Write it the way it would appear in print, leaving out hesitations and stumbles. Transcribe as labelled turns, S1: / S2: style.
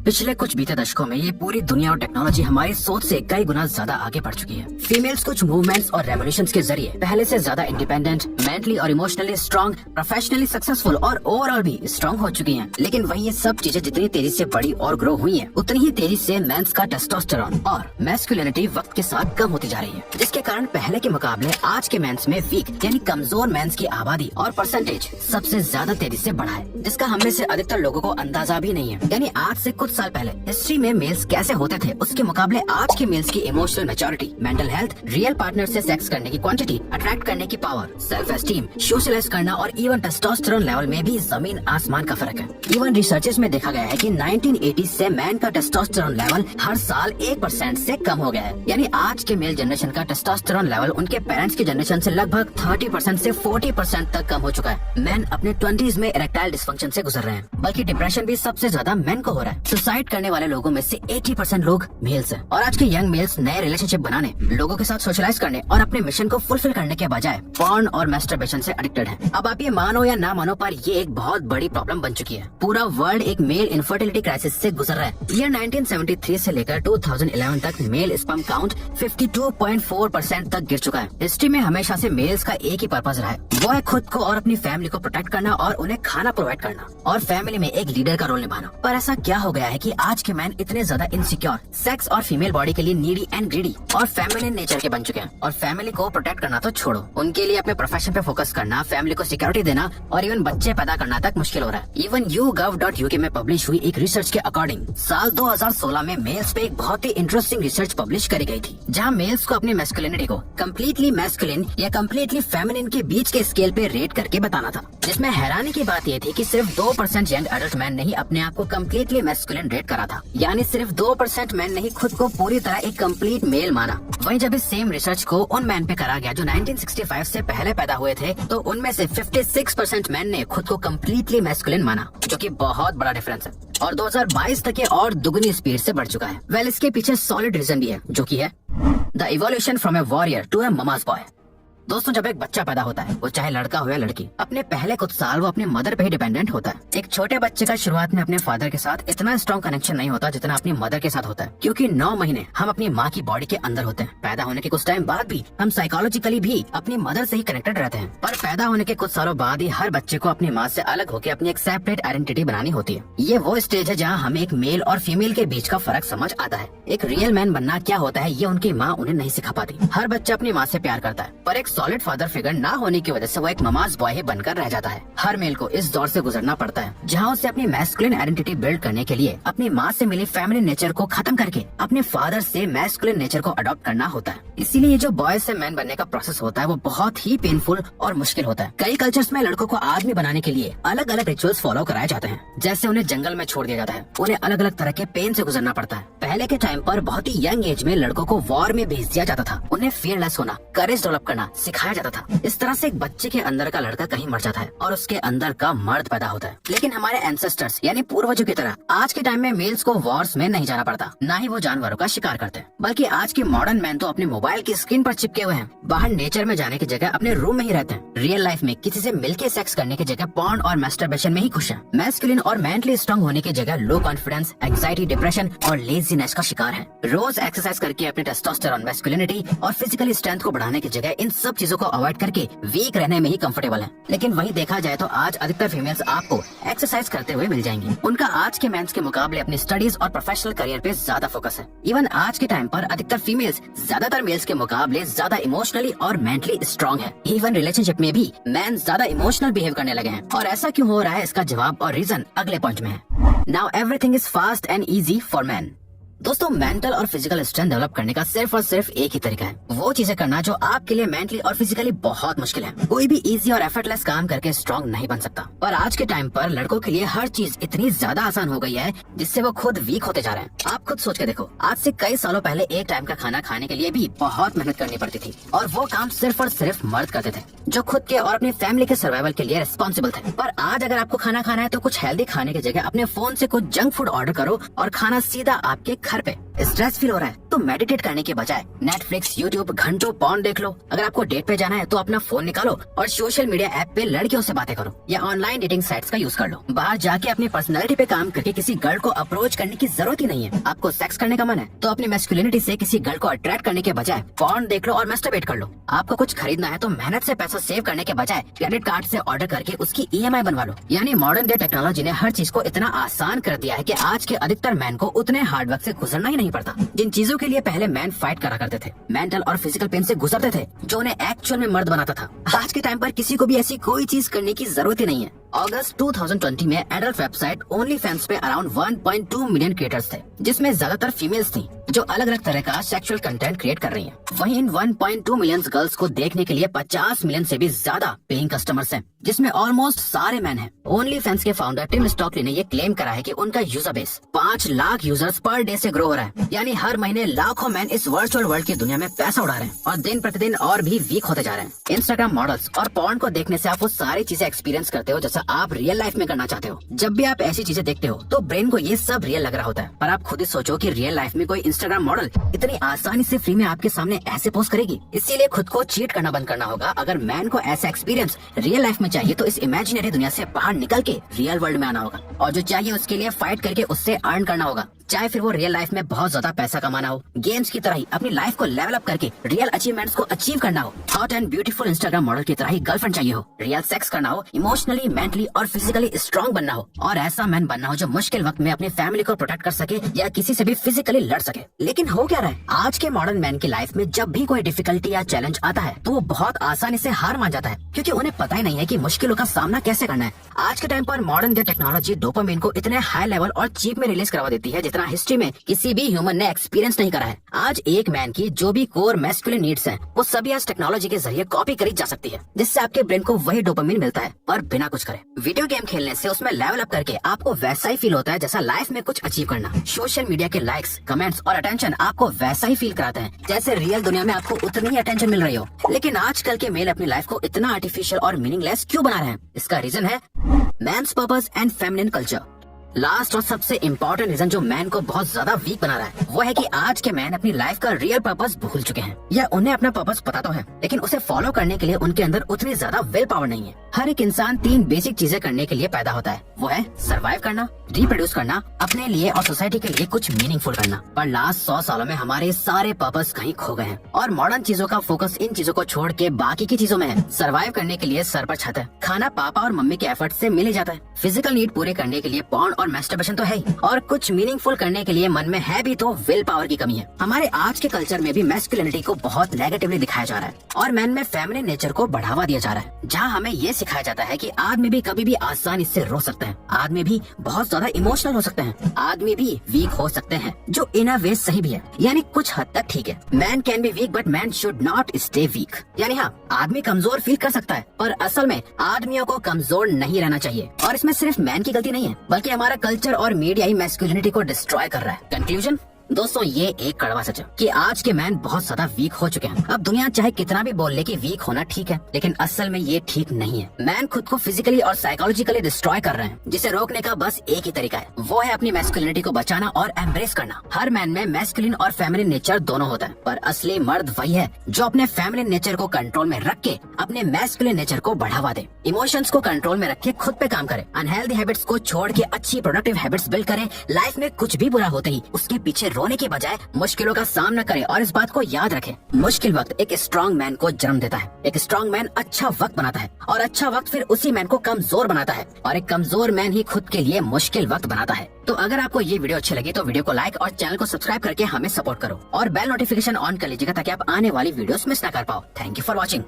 S1: पिछले कुछ बीते दशकों में ये पूरी दुनिया और टेक्नोलॉजी हमारी सोच से कई गुना ज्यादा आगे बढ़ चुकी है। फीमेल्स कुछ मूवमेंट्स और रेवोल्यूशंस के जरिए पहले से ज्यादा इंडिपेंडेंट, मेंटली और इमोशनली स्ट्रांग, प्रोफेशनली सक्सेसफुल और ओवरऑल भी स्ट्रांग हो चुकी हैं। लेकिन वही ये सब चीजें जितनी तेजी से बड़ी और ग्रो हुई हैं, उतनी ही तेजी से मेंस का टेस्टोस्टेरोन और मैस्कुलिनिटी वक्त के साथ कम होती जा रही है, जिसके कारण पहले के मुकाबले आज के मेंस में वीक यानी कमजोर मेंस की आबादी और परसेंटेज सबसे ज्यादा तेजी से बढ़ा है, जिसका हम में से अधिकतर लोगों को अंदाजा भी नहीं है। यानी आज से कुछ साल पहले हिस्ट्री में मेल्स कैसे होते थे, उसके मुकाबले आज के मेल्स की emotional maturity, mental health, real partner से सेक्स करने की क्वांटिटी, अट्रैक्ट करने की पावर, सेल्फ एस्टीम, सोशलाइज करना और इवन टेस्टोस्टेरोन लेवल में भी जमीन आसमान का फर्क है। इवन रिसर्चेस में देखा गया है कि 1980 से मैन का टेस्टोस्टेरोन लेवल हर साल 1% से कम हो गया है। यानी आज के मेल जनरेशन का टेस्टोस्टेरोन लेवल उनके पेरेंट्स की जनरेशन से लगभग 30% से 40% तक कम हो चुका है। मैन अपने 20s में इरेक्टाइल डिस्फंक्शन से गुजर रहे हैं, बल्कि डिप्रेशन भी सबसे ज्यादा मेन को हो रहा है। सुसाइड करने वाले लोगों में से 80% लोग मेल्स हैं। और आज के यंग मेल्स नए रिलेशनशिप बनाने, लोगों के साथ सोशलाइज करने और अपने मिशन को फुलफिल करने के बजाय पॉर्न और मैस्टरबेशन से एडिक्टेड हैं। अब आप ये मानो या ना मानो, पर ये एक बहुत बड़ी प्रॉब्लम बन चुकी है। पूरा वर्ल्ड एक मेल इनफर्टिलिटी क्राइसिस से गुजर रहा है। ईयर 1973 से लेकर 2011 तक मेल स्पर्म काउंट 52.4% तक गिर चुका है। हिस्ट्री में हमेशा से मेल्स का एक ही पर्पज रहा है, वो है खुद को और अपनी फैमिली को प्रोटेक्ट करना और उन्हें खाना प्रोवाइड करना और फैमिली में एक लीडर का रोल निभाना। पर ऐसा क्या हो गया है कि आज के मैन इतने ज्यादा इनसिक्योर, सेक्स और फीमेल बॉडी के लिए नीडी एंड ग्रीडी और फेमिनिन नेचर के बन चुके हैं। और फैमिली को प्रोटेक्ट करना तो छोड़ो, उनके लिए अपने प्रोफेशन पे फोकस करना, फैमिली को सिक्योरिटी देना और इवन बच्चे पैदा करना तक मुश्किल हो रहा है। इवन YouGov.UK में पब्लिश हुई एक रिसर्च के अकॉर्डिंग साल 2016 में मेल्स पे एक बहुत ही इंटरेस्टिंग रिसर्च पब्लिश करी गई थी, जहाँ मेल्स को अपनी मैस्कुलिनिटी को कम्प्लीटली मैस्कुलिन या कम्प्लीटली फेमिनिन के बीच के स्केल पे रेट करके बताना था। जिसमें हैरानी की बात ये थी कि सिर्फ 2% यंग एडल्ट मैन ने ही अपने आप को कम्प्लीटली मैस्कुलिन रेट करा था। यानी सिर्फ 2% मैन ने ही खुद को पूरी तरह एक कंप्लीट मेल माना। वहीं जब इस सेम रिसर्च को उन मैन पे करा गया जो 1965 से पहले पैदा हुए थे, तो उनमें से 56% मैन ने खुद को कम्प्लीटली मैस्कुलिन माना, जो कि बहुत बड़ा डिफरेंस है और 2022 तक ये और दुगनी स्पीड से बढ़ चुका है। वेल, इसके पीछे सॉलिड रीजन भी है, जो कि है the evolution from a warrior to a mama's boy. दोस्तों, जब एक बच्चा पैदा होता है, वो चाहे लड़का हो या लड़की, अपने पहले कुछ साल वो अपनी मदर पे ही डिपेंडेंट होता है। एक छोटे बच्चे का शुरुआत में अपने फादर के साथ इतना स्ट्रॉन्ग कनेक्शन नहीं होता जितना अपनी मदर के साथ होता है, क्योंकि 9 महीने हम अपनी माँ की बॉडी के अंदर होते हैं। पैदा होने के कुछ टाइम बाद भी हम साइकोलॉजिकली भी अपनी मदर से ही कनेक्टेड रहते हैं। पर पैदा होने के कुछ सालों बाद ही हर बच्चे को अपनी माँ से अलग होकर अपनी एक सेपरेट आइडेंटिटी बनानी होती है। ये वो स्टेज है जहाँ हमें एक मेल और फीमेल के बीच का फर्क समझ आता है। एक रियल मैन बनना क्या होता है, ये उनकी माँ उन्हें नहीं सिखा पाती। हर बच्चा अपनी माँ से प्यार करता है, पर एक सॉलिड फादर फिगर ना होने की वजह से वो एक ममाज बॉय ही बनकर रह जाता है। हर मेल को इस दौर से गुजरना पड़ता है जहाँ उसे अपनी मैस्कुलिन आइडेंटिटी बिल्ड करने के लिए अपनी माँ से मिली फेमिनिन नेचर को खत्म करके अपने फादर से मैस्कुलिन नेचर को अडॉप्ट करना होता है। इसीलिए ये जो बॉय से मैन बनने का प्रोसेस होता है, वो बहुत ही पेनफुल और मुश्किल होता है। कई कल्चर्स में लड़कों को आदमी बनाने के लिए अलग अलग रिचुअल्स फॉलो कराए जाते हैं, जैसे उन्हें जंगल में छोड़ दिया जाता है, उन्हें अलग अलग तरह के पेन से गुजरना पड़ता है। पहले के टाइम पर बहुत ही यंग एज में लड़कों को वॉर में भेज दिया जाता था, उन्हें फियरलेस होना, करेज डेवलप करना सिखाया जाता था। इस तरह से एक बच्चे के अंदर का लड़का कहीं मर जाता है और उसके अंदर का मर्द पैदा होता है। लेकिन हमारे एंसेस्टर्स यानी पूर्वजों की तरह आज के टाइम में मेल्स को वॉर्स में नहीं जाना पड़ता, ना ही वो जानवरों का शिकार करते हैं। बल्कि आज के मॉडर्न मैन तो अपने मोबाइल की स्क्रीन पर चिपके हुए हैं, बाहर नेचर में जाने की जगह अपने रूम में ही रहते हैं। रियल लाइफ में किसी से मिलके सेक्स करने की जगह पॉर्न और मैस्टरबेशन में ही खुश है। मैस्कुलिन और मेंटली स्ट्रांग होने की जगह लो कॉन्फिडेंस, एंजाइटी, डिप्रेशन और लेजीनेस का शिकार है। रोज एक्सरसाइज करके अपने टेस्टोस्टेरोन, मैस्कुलिनिटी और फिजिकली स्ट्रेंथ को बढ़ाने की जगह इन सब चीजों को अवॉइड करके वीक रहने में ही कंफर्टेबल है। लेकिन वही देखा जाए तो आज अधिकतर फीमेल्स आपको एक्सरसाइज करते हुए मिल जाएंगी। उनका आज के मेंस के मुकाबले अपनी स्टडीज और प्रोफेशनल करियर पे ज्यादा फोकस है। इवन आज के टाइम पर अधिकतर फीमेल्स ज्यादातर मेल्स के मुकाबले ज्यादा इमोशनली और मेंटली स्ट्रांग है। इवन रिलेशनशिप में भी मैन ज्यादा इमोशनल बिहेव करने लगे हैं। और ऐसा क्यों हो रहा है, इसका जवाब और रीजन अगले पॉइंट में है। Now everything is fast and easy for man. दोस्तों, मेंटल और फिजिकल स्ट्रेंथ डेवलप करने का सिर्फ और सिर्फ एक ही तरीका है, वो चीजें करना जो आपके लिए मेंटली और फिजिकली बहुत मुश्किल है। कोई भी इजी और एफर्टलेस काम करके स्ट्रांग नहीं बन सकता। पर आज के टाइम पर लड़कों के लिए हर चीज इतनी ज्यादा आसान हो गई है, जिससे वो खुद वीक होते जा रहे हैं। आप खुद सोच के देखो, आज से कई सालों पहले एक टाइम का खाना खाने के लिए भी बहुत मेहनत करनी पड़ती थी, और वो काम सिर्फ और सिर्फ मर्द करते थे, जो खुद के और अपनी फैमिली के सर्वाइवल के लिए रिस्पॉन्सिबल थे। पर आज अगर आपको खाना खाना है तो कुछ हेल्दी खाने की जगह अपने फोन से कुछ जंक फूड ऑर्डर करो और खाना सीधा आपके घर पे। स्ट्रेस फील हो रहा है तो मेडिटेट करने के बजाय नेटफ्लिक्स, यूट्यूब, घंटों पॉर्न देख लो। अगर आपको डेट पे जाना है तो अपना फोन निकालो और सोशल मीडिया ऐप पे लड़कियों से बातें करो या ऑनलाइन डेटिंग साइट्स का यूज कर लो। बाहर जाके अपनी पर्सनैलिटी पे काम करके किसी गर्ल को अप्रोच करने की जरूरत ही नहीं है। आपको सेक्स करने का मन है तो अपनी मैस्कुलिनिटी से किसी गर्ल को अट्रैक्ट करने के बजाय पॉर्न देख लो और मैस्टरबेट कर लो। आपको कुछ खरीदना है तो मेहनत से पैसा सेव करने के बजाय क्रेडिट कार्ड से ऑर्डर करके उसकी EMI बनवा लो। यानी मॉडर्न डे टेक्नोलॉजी ने हर चीज को इतना आसान कर दिया है कि आज के अधिकतर मैन को उतने हार्डवर्क से गुजरना ही नहीं पड़ता। जिन चीजों के लिए पहले मैन फाइट करा करते थे, मेंटल और फिजिकल पेन से गुजरते थे, जो उन्हें एक्चुअल में मर्द बनाता था, आज के टाइम पर किसी को भी ऐसी कोई चीज करने की जरूरत ही नहीं है। अगस्त 2020 में एडल्ट वेबसाइट ओनली फैंस पे अराउंड 1.2 मिलियन क्रिएटर्स थे, जिसमें ज्यादातर फीमेल्स थी जो अलग अलग तरह का सेक्सुअल कंटेंट क्रिएट कर रही हैं। वहीं इन 1.2 मिलियन गर्ल्स को देखने के लिए 50 मिलियन से भी ज्यादा पेइंग कस्टमर्स हैं, जिसमें ऑलमोस्ट सारे मैन हैं। ओनली फैंस के फाउंडर टिम स्टॉकली ने ये क्लेम करा है कि उनका user base 5 lakh users per day से ग्रो हो रहा है। यानी हर महीने लाखों मैन इस वर्चुअल वर्ल्ड की दुनिया में पैसा उड़ा रहे हैं और दिन प्रतिदिन और भी वीक होते जा रहे हैं। इंस्टाग्राम मॉडल्स और पॉर्न को देखने से आप वो सारी चीजें एक्सपीरियंस करते हो जैसा आप रियल लाइफ में करना चाहते हो। जब भी आप ऐसी चीजें देखते हो तो ब्रेन को ये सब रियल लग रहा होता है, पर आप खुद ही सोचो कि रियल लाइफ में कोई इंस्टाग्राम मॉडल इतनी आसानी से फ्री में आपके सामने ऐसे पोस्ट करेगी। इसीलिए खुद को चीट करना बंद करना होगा। अगर मैन को ऐसा एक्सपीरियंस रियल लाइफ में चाहिए तो इस इमेजिनरी दुनिया से बाहर निकल के रियल वर्ल्ड में आना होगा, और जो चाहिए उसके लिए फाइट करके उससे अर्न करना होगा। चाहे फिर वो रियल लाइफ में बहुत ज्यादा पैसा कमाना हो, गेम्स की तरह ही अपनी लाइफ को लेवल अप करके रियल अचीवमेंट्स को अचीव करना हो, hot and beautiful Instagram model की तरह ही गर्लफ्रेंड चाहिए हो, रियल सेक्स करना हो, इमोशनली, मेंटली और फिजिकली स्ट्रॉन्ग बनना हो, और ऐसा मैन बनना हो जो मुश्किल वक्त में अपनी फैमिली को प्रोटेक्ट कर सके या किसी से भी फिजिकली लड़ सके। लेकिन हो क्या रहा है, आज के मॉडर्न मैन की लाइफ में जब भी कोई डिफिकल्टी या चैलेंज आता है तो वो बहुत आसानी से हार मान जाता है, क्योंकि उन्हें पता ही नहीं है कि मुश्किलों का सामना कैसे करना है। आज के टाइम पर मॉडर्न डे टेक्नोलॉजी डोपामिन को इतने हाई लेवल और चीप में रिलीज करवा देती है जितना हिस्ट्री में किसी भी ह्यूमन ने एक्सपीरियंस नहीं करा है। आज एक मैन की जो भी कोर मैस्कुलिन नीड्स हैं, वो सभी आज टेक्नोलॉजी के जरिए कॉपी करी जा सकती है, जिससे आपके ब्रेन को वही डोपामिन मिलता है पर बिना कुछ करे। वीडियो गेम खेलने से उसमें लेवल अप करके आपको वैसा ही फील होता है जैसा लाइफ में कुछ अचीव करना। सोशल मीडिया के लाइक्स, कमेंट्स और अटेंशन आपको वैसा ही फील कराते हैं जैसे रियल दुनिया में आपको उतनी ही अटेंशन मिल रही हो। लेकिन आजकल के मेल अपनी लाइफ को इतना आर्टिफिशियल और मीनिंगलेस क्यों बना रहे हैं? इसका रीजन है man's purpose and feminine culture. Last और सबसे इम्पोर्टेंट रीजन जो मैन को बहुत ज्यादा वीक बना रहा है वो है कि आज के मैन अपनी लाइफ का रियल पर्पस भूल चुके हैं, या उन्हें अपना पर्पस पता तो है लेकिन उसे फॉलो करने के लिए उनके अंदर उतनी ज्यादा विल पावर नहीं है। हर एक इंसान 3 बेसिक चीजें करने के लिए पैदा होता है, वो है सरवाइव करना, रिप्रोड्यूस करना, अपने लिए और सोसाइटी के लिए कुछ मीनिंगफुल करना। पर लास्ट 100 सालों में हमारे सारे पर्पस कहीं खो गए हैं और मॉडर्न चीजों का फोकस इन चीजों को छोड़ के बाकी की चीजों में है। सरवाइव करने के लिए सर पर छत है, खाना पापा और मम्मी के एफर्ट से मिल ही जाता है, फिजिकल नीड पूरे करने के लिए पॉर्न और मैस्टरबेशन तो है ही, और कुछ मीनिंगफुल करने के लिए मन में है भी तो विल पावर की कमी है। हमारे आज के कल्चर में भी मैस्कुलिनिटी को बहुत नेगेटिवली दिखाया जा रहा है और मैन में फेमिनिन नेचर को बढ़ावा दिया जा रहा है, जहाँ हमें ये सिखाया जाता है कि आदमी भी कभी भी आसानी से रो सकते हैं, आदमी भी बहुत ज्यादा इमोशनल हो सकते हैं, आदमी भी वीक हो सकते हैं, जो इन अ वे सही भी है, यानी कुछ हद तक ठीक है। Man can be weak but man should not stay weak. यानी हाँ, आदमी कमजोर फील कर सकता है पर असल में आदमियों को कमजोर नहीं रहना चाहिए। और इसमें सिर्फ मैन की गलती नहीं है बल्कि हमारा कल्चर और मीडिया ही मैस्कुलिनिटी को डिस्ट्रॉय कर रहा है। कंक्लूजन दोस्तों, ये एक कड़वा सच है कि आज के मैन बहुत ज्यादा वीक हो चुके हैं। अब दुनिया चाहे कितना भी बोल ले कि वीक होना ठीक है, लेकिन असल में ये ठीक नहीं है। मैन खुद को फिजिकली और साइकोलॉजिकली डिस्ट्रॉय कर रहे हैं, जिसे रोकने का बस एक ही तरीका है, वो है अपनी मैस्कुलिनिटी को बचाना और एम्ब्रेस करना। हर मैन में मैस्कुलिन और फेमिनिन नेचर दोनों होता है, पर असली मर्द वही है जो अपने फेमिनिन नेचर को कंट्रोल में रख के अपने मैस्कुलिन नेचर को बढ़ावा दे, इमोशंस को कंट्रोल में रख के खुद पे काम करे, अनहेल्दी हैबिट्स को छोड़ के अच्छी प्रोडक्टिव हैबिट्स बिल्ड करे, लाइफ में कुछ भी बुरा होते ही उसके पीछे रोने के बजाय मुश्किलों का सामना करे। और इस बात को याद रखें, मुश्किल वक्त एक स्ट्रॉन्ग मैन को जन्म देता है, एक स्ट्रॉन्ग मैन अच्छा वक्त बनाता है और अच्छा वक्त फिर उसी मैन को कमजोर बनाता है, और एक कमजोर मैन ही खुद के लिए मुश्किल वक्त बनाता है। तो अगर आपको ये वीडियो अच्छी लगी तो वीडियो को लाइक और चैनल को सब्सक्राइब करके हमें सपोर्ट करो और बेल नोटिफिकेशन ऑन कर लीजिएगा ताकि आप आने वाली वीडियोस मिस ना कर पाओ। Thank you for watching.